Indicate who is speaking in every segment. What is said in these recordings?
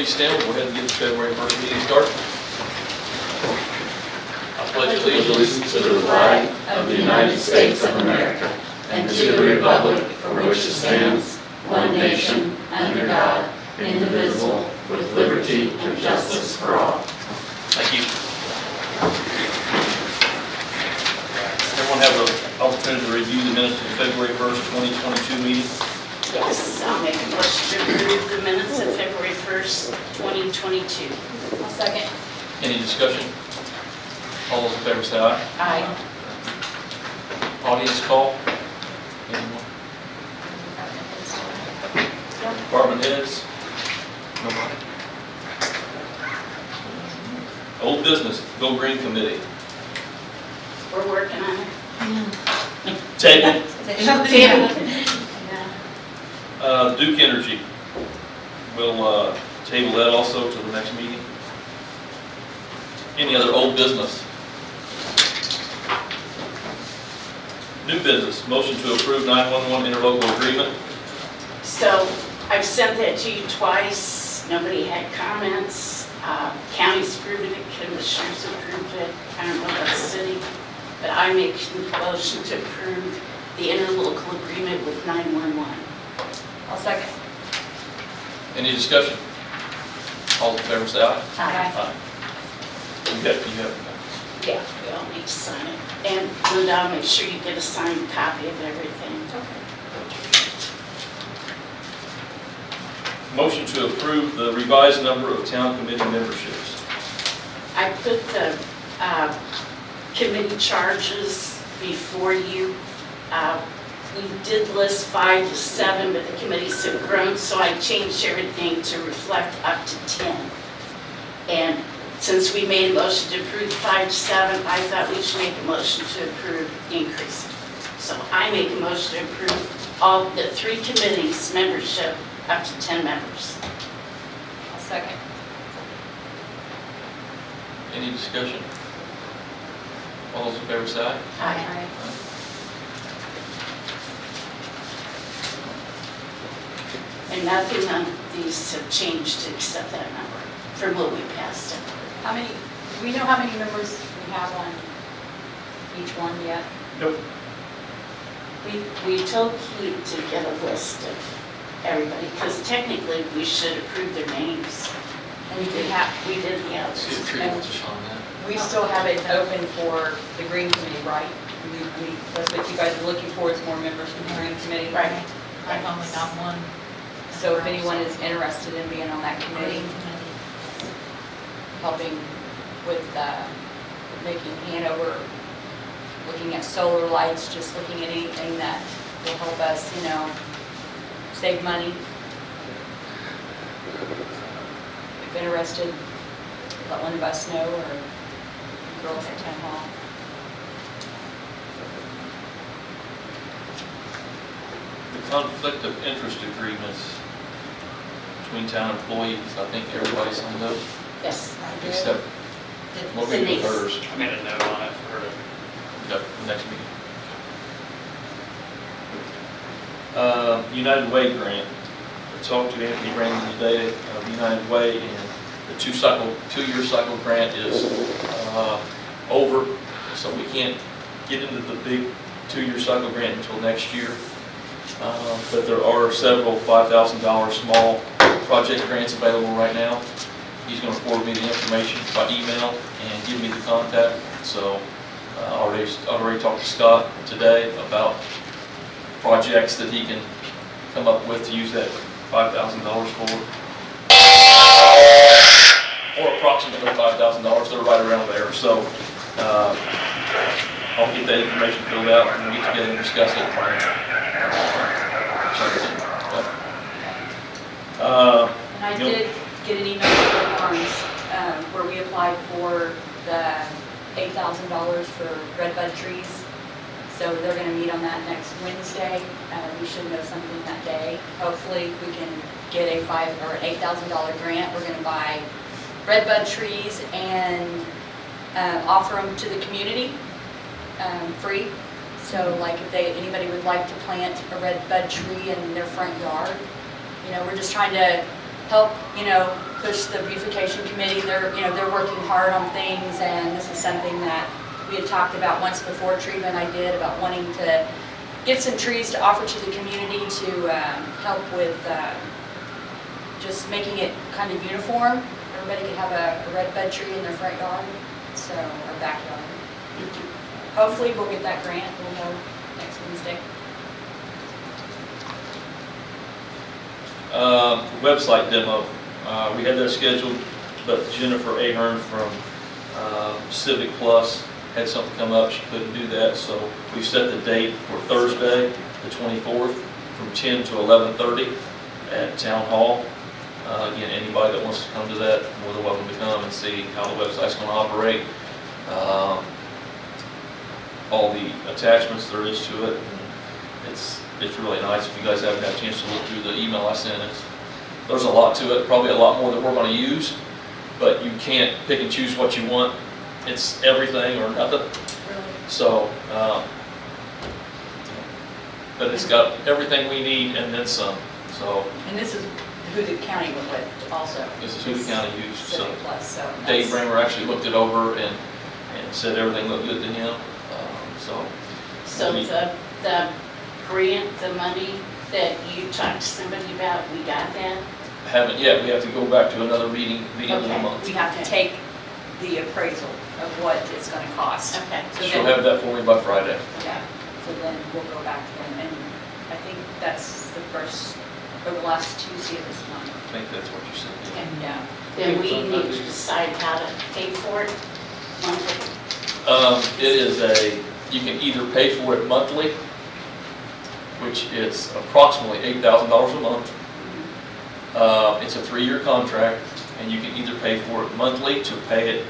Speaker 1: please stand. We'll go ahead and get the February 1st meeting started. I pledge allegiance
Speaker 2: to the flag of the United States of America and to the republic for which it stands, one nation, under God, indivisible, with liberty and justice for all.
Speaker 1: Thank you. Everyone have an opportunity to review the minutes of the February 1st, 2022 meeting?
Speaker 3: Yes, I'll make a motion to approve the minutes of February 1st, 2022.
Speaker 4: I'll second.
Speaker 1: Any discussion? All those in favor say aye.
Speaker 3: Aye.
Speaker 1: Audience call? Anyone? Department heads? Nobody? Old business, Go Green Committee.
Speaker 3: We're working on it.
Speaker 1: Table.
Speaker 3: Table.
Speaker 1: Duke Energy. We'll table that also to the next meeting. Any other old business? New business, motion to approve 911 interlocal agreement.
Speaker 3: So I've sent that to you twice. Nobody had comments. County's approved it, commissioners approved it. I don't know about the city, but I make a motion to approve the interlocal agreement with 911.
Speaker 4: I'll second.
Speaker 1: Any discussion? All in favor say aye.
Speaker 4: Aye.
Speaker 1: You have.
Speaker 3: Yeah, we all need to sign it. And Linda, I'll make sure you get a signed copy of everything.
Speaker 1: Motion to approve the revised number of town committee memberships.
Speaker 3: I put the committee charges before you. We did list 5 to 7, but the committees have grown, so I changed everything to reflect up to 10. And since we made a motion to approve 5 to 7, I thought we should make a motion to approve increase. So I make a motion to approve all the 3 committees' membership up to 10 members.
Speaker 4: I'll second.
Speaker 1: Any discussion? All those in favor say aye.
Speaker 3: Aye. And nothing on these have changed to accept that number from what we passed.
Speaker 4: How many, do we know how many members we have on each one yet?
Speaker 1: Nope.
Speaker 3: We told Keith to get a list of everybody, because technically we should approve their names.
Speaker 4: And
Speaker 3: We did, yeah.
Speaker 1: See the tree with on that.
Speaker 4: we still have it open for the Green Committee, right? That's what you guys are looking for, is more members from the Green Committee?
Speaker 3: Right.
Speaker 5: I've only got one.
Speaker 4: So if anyone is interested in being on that committee, helping with making Hanover, looking at solar lights, just looking at anything that will help us, save money. If interested, let one of us know, or girls at town hall.
Speaker 1: The conflict of interest agreements between town employees, I think everybody signed those,
Speaker 3: Yes.
Speaker 1: except what we do
Speaker 3: Denise.
Speaker 1: first.
Speaker 6: I made a note on it for her to.
Speaker 1: Okay, the next meeting. United Way grant. I talked to Anthony Brandon today of United Way, and the two-year cycle grant is over, so we can't get into the big 2-year cycle grant until next year. But there are several $5,000 small project grants available right now. He's going to forward me the information by email and give me the contact. So I already talked to Scott today about projects that he can come up with to use that $5,000 for, or approximately $5,000. They're right around there. So I'll get that information filled out and we'll get together and discuss it.
Speaker 4: And I did get an email from Barnes where we applied for the $8,000 for redbud trees. So they're going to meet on that next Wednesday. We should know something that day. Hopefully we can get a $5,000 or $8,000 grant. We're going to buy redbud trees and offer them to the community free. So like if anybody would like to plant a redbud tree in their front yard, we're just trying to help, push the beautification committee. They're working hard on things, and this is something that we had talked about once before, Treva and I did, about wanting to get some trees to offer to the community to help with just making it kind of uniform. Everybody could have a red bud tree in their front yard, so, or backyard. Hopefully we'll get that grant, we'll know next Wednesday.
Speaker 1: Website demo, we had that scheduled, but Jennifer Ahern from Civic Plus had something come up, she couldn't do that, so we set the date for Thursday, the 24th, from 10 to 11:30 at Town Hall. Again, anybody that wants to come to that, more than welcome to come and see how the website's going to operate. All the attachments there is to it. It's really nice. If you guys haven't had a chance to look through the email I sent, there's a lot to it, probably a lot more than we're going to use, but you can't pick and choose what you want. It's everything or nothing. So, but it's got everything we need and then some. So.
Speaker 4: And this is who the county went with also.
Speaker 1: This is who the county used. So
Speaker 4: Civic Plus, so
Speaker 1: Dave Bramer actually looked it over and said everything looked good to him.
Speaker 3: So the grant, the money that you talked to somebody about, we got that?
Speaker 1: Haven't yet. We have to go back to another meeting the end of the month.
Speaker 4: we have to take the appraisal of what it's going to cost.
Speaker 3: Okay.
Speaker 4: So
Speaker 1: She'll
Speaker 4: then-
Speaker 1: have that for me by Friday.
Speaker 4: Yeah, so then we'll go back to them, and I think that's the first, or the last Tuesday of this month.
Speaker 1: I think that's what you said.
Speaker 4: Yeah.
Speaker 3: Then we need to decide how to pay for it monthly.
Speaker 1: It is you can either pay for it monthly, which is approximately $8,000 a month. It's a 3-year contract, and you can either pay for it monthly to pay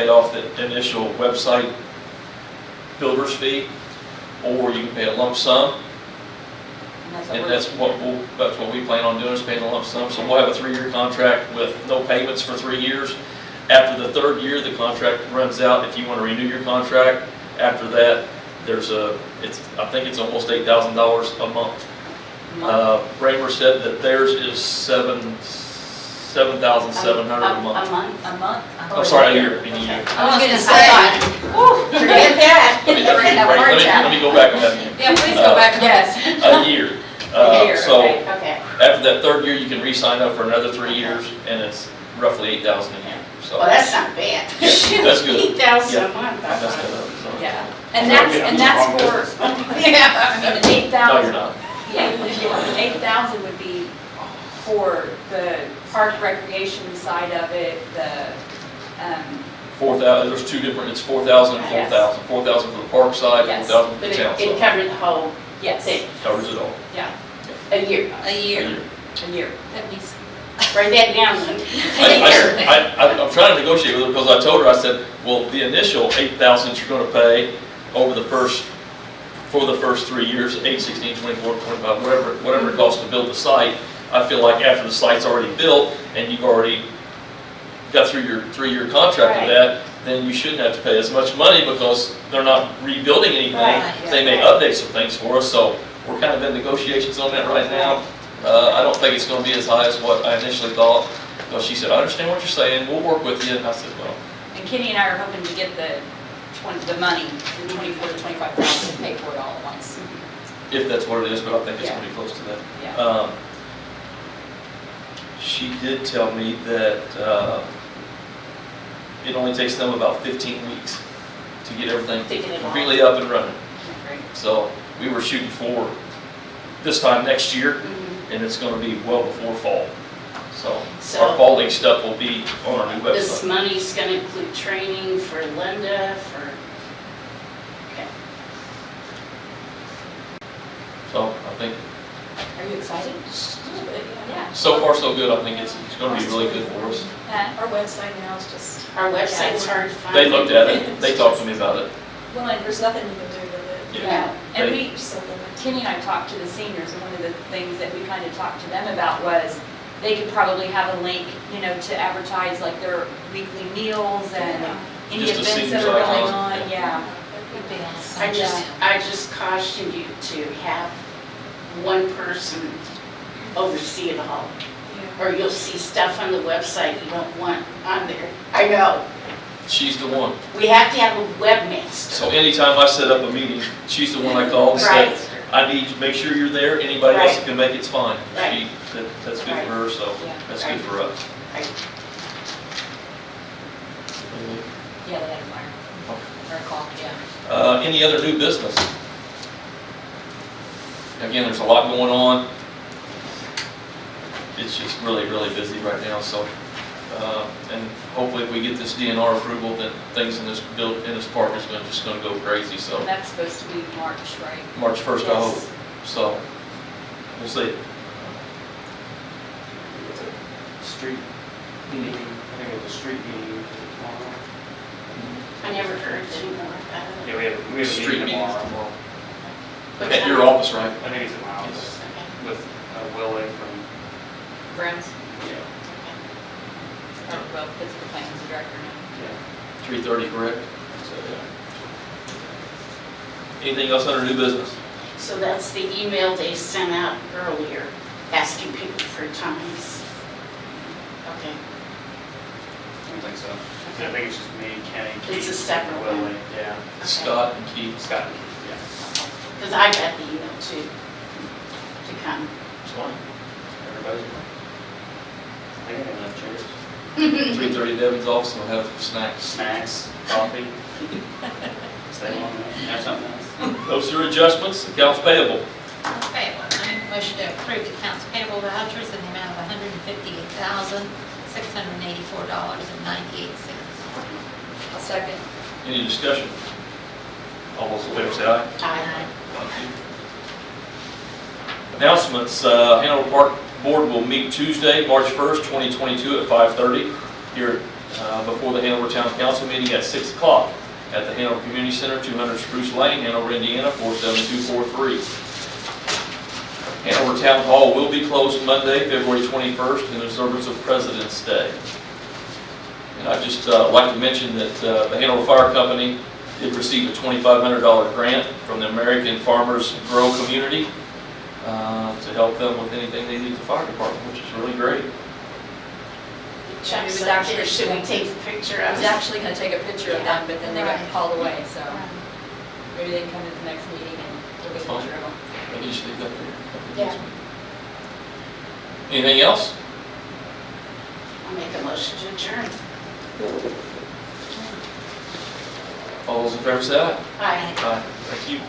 Speaker 1: off the initial website builder's fee, or you can pay a lump sum. And that's what we plan on doing, is paying a lump sum. So we'll have a 3-year contract with no payments for 3 years. After the 3rd year, the contract runs out. If you want to renew your contract, after that, I think it's almost $8,000 a month. Bramer said that theirs is $7,700 a month.
Speaker 3: A month?
Speaker 4: A month?
Speaker 1: I'm sorry, a year. I mean, a year.
Speaker 3: I was gonna say, forget that.
Speaker 1: Let me go back on that again.
Speaker 2: Yeah, please go back.
Speaker 4: Yes.
Speaker 1: A year. So
Speaker 3: Okay.
Speaker 1: after that 3rd year, you can re-sign up for another 3 years, and it's roughly $8,000 a year. So
Speaker 3: Well, that's not bad.
Speaker 1: That's good.
Speaker 3: 8,000 a month.
Speaker 1: I messed that up. So.
Speaker 4: Yeah, and that's for,
Speaker 3: Yeah.
Speaker 4: I mean, the
Speaker 1: No, you're
Speaker 4: 8,000,
Speaker 1: not.
Speaker 4: 8,000 would be for the park recreation side of it, the,
Speaker 1: 4,000. There's two different. It's 4,000 and 4,000. 4,000 for the park side,
Speaker 4: Yes.
Speaker 1: 4,000 for
Speaker 3: But
Speaker 1: the town
Speaker 3: it
Speaker 1: side.
Speaker 3: covered the whole
Speaker 4: yes,
Speaker 3: thing,
Speaker 1: Covers it all.
Speaker 4: yeah,
Speaker 3: a year.
Speaker 2: A year.
Speaker 1: A year.
Speaker 4: a year.
Speaker 2: That means
Speaker 3: Write that down then.
Speaker 1: I'm trying to negotiate with her because I told her, I said, well, the initial 8,000 you're going to pay over for the first 3 years, 8, 16, 24, 25, whatever it costs to build the site. I feel like after the site's already built and you've already got through your 3-year contract
Speaker 3: Right.
Speaker 1: with that, then you shouldn't have to pay as much money because they're not rebuilding anything.
Speaker 3: Right,
Speaker 1: They may update some things for us, so we're kind of in negotiations on that right now. I don't think it's going to be as high as what I initially thought. But she said, I understand what you're saying, we'll work with you. And I said, well,
Speaker 4: And Kenny and I are hoping to get the money, the 24 to 25,000 to pay for it all at once.
Speaker 1: if that's what it is, but I think it's
Speaker 4: Yeah.
Speaker 1: going to be close to that.
Speaker 4: Yeah.
Speaker 1: She did tell me that it only takes them about 15 weeks to get everything
Speaker 3: To get it all.
Speaker 1: completely up and running.
Speaker 4: Great.
Speaker 1: So we were shooting for this time next year,
Speaker 3: Mhm.
Speaker 1: and it's going to be well before fall. So
Speaker 3: So-
Speaker 1: our fall league stuff will be on our new
Speaker 3: This
Speaker 1: website.
Speaker 3: money's gonna include training for Linda, okay.
Speaker 1: So I think
Speaker 4: Are you excited? Yeah.
Speaker 1: so far so good. I think it's going to be really good for us.
Speaker 2: our website now is just,
Speaker 3: Our website's hard to find.
Speaker 1: They looked at it. They talked to me about it.
Speaker 2: well, and there's nothing you can do with it.
Speaker 1: Yeah.
Speaker 4: And
Speaker 1: They-
Speaker 4: we, Kenny and I talked to the seniors, and one of the things that we kind of talked to them about was they could probably have a link, to advertise like their weekly meals and any
Speaker 1: Just a
Speaker 4: events that
Speaker 1: seniors
Speaker 4: are going
Speaker 1: icon.
Speaker 4: on, yeah.
Speaker 2: It'd be on the
Speaker 3: I just caution you to have one person oversee it all. or you'll see stuff on the website you don't want on there. I know.
Speaker 1: She's the one.
Speaker 3: We have to have a webmaster.
Speaker 1: So anytime I set up a meeting, she's the one I call and say,
Speaker 3: Right.
Speaker 1: I need to make sure you're there. Anybody else that can make it's fine.
Speaker 3: Right.
Speaker 1: That's good for her, so
Speaker 4: Yeah.
Speaker 1: that's good for us.
Speaker 3: Right.
Speaker 4: Yeah, they had a fire, or a call, yeah.
Speaker 1: Any other new business? Again, there's a lot going on. It's just really, really busy right now, so, and hopefully if we get this DNR approval, then things in this park is just gonna go crazy, so.
Speaker 4: And that's supposed to be March, right?
Speaker 1: March 1st, I hope,
Speaker 3: Yes.
Speaker 1: so, we'll see.
Speaker 5: It's a street meeting, I think it's a street meeting tomorrow.
Speaker 3: I never heard any more about it.
Speaker 5: Yeah, we have a
Speaker 1: Street
Speaker 5: meeting
Speaker 1: meetings
Speaker 5: tomorrow.
Speaker 1: tomorrow.
Speaker 3: What
Speaker 1: At
Speaker 3: time?
Speaker 1: your office, right?
Speaker 5: I think it's in my office with Willie from,
Speaker 4: Browns,
Speaker 5: yeah,
Speaker 4: or, well, physical plans director now.
Speaker 5: yeah.
Speaker 1: 3:30, correct? So, yeah. Anything else under new business?
Speaker 3: So that's the email they sent out earlier, asking people for times. Okay.
Speaker 5: I don't think so. I think it's just me, Kenny,
Speaker 3: It's a
Speaker 5: Keith,
Speaker 3: separate
Speaker 5: and
Speaker 3: one.
Speaker 5: Willie, yeah.
Speaker 1: Scott and Keith.
Speaker 5: Scott and Keith, yeah.
Speaker 3: Because I got the email too, to come.
Speaker 1: It's fine.
Speaker 5: Everybody's. I think I have enough chairs.
Speaker 1: 3:30 Devin's office, we'll have snacks.
Speaker 5: Snacks, coffee. Stay on, have something else.
Speaker 1: Those are adjustments, accounts payable.
Speaker 6: Accounts payable, I make a motion to approve accounts payable vouchers in the amount of $158,684.98.
Speaker 4: I'll second.
Speaker 1: Any discussion? All those in favor say aye.
Speaker 3: Aye.
Speaker 1: Thank you. Announcements, Hanover Park Board will meet Tuesday, March 1st, 2022 at 5:30 here before the Hanover Town Council meeting at 6 o'clock at the Hanover Community Center, 200 Spruce Lane, Hanover, Indiana, 47243. Hanover Town Hall will be closed Monday, February 21st in observance of President's Day. And I'd just like to mention that the Hanover Fire Company did receive a $2,500 grant from the American Farmers Grow community to help them with anything they need at the fire department, which is really great.
Speaker 3: Chuck
Speaker 4: It was
Speaker 3: said,
Speaker 4: actually-
Speaker 3: should we take a picture
Speaker 4: I
Speaker 3: of
Speaker 4: was
Speaker 3: it?
Speaker 4: actually gonna take a picture of them, but then they got
Speaker 6: Right.
Speaker 4: called away, so
Speaker 6: Right.
Speaker 4: maybe they can come to the next meeting and we'll get a
Speaker 1: Fine.
Speaker 4: picture of them.
Speaker 1: Maybe you should leave that there.
Speaker 3: Yeah.
Speaker 1: Anything else?
Speaker 3: I'll make a motion to adjourn.
Speaker 1: All those in favor say aye.
Speaker 3: Aye.
Speaker 1: Aye. Thank you.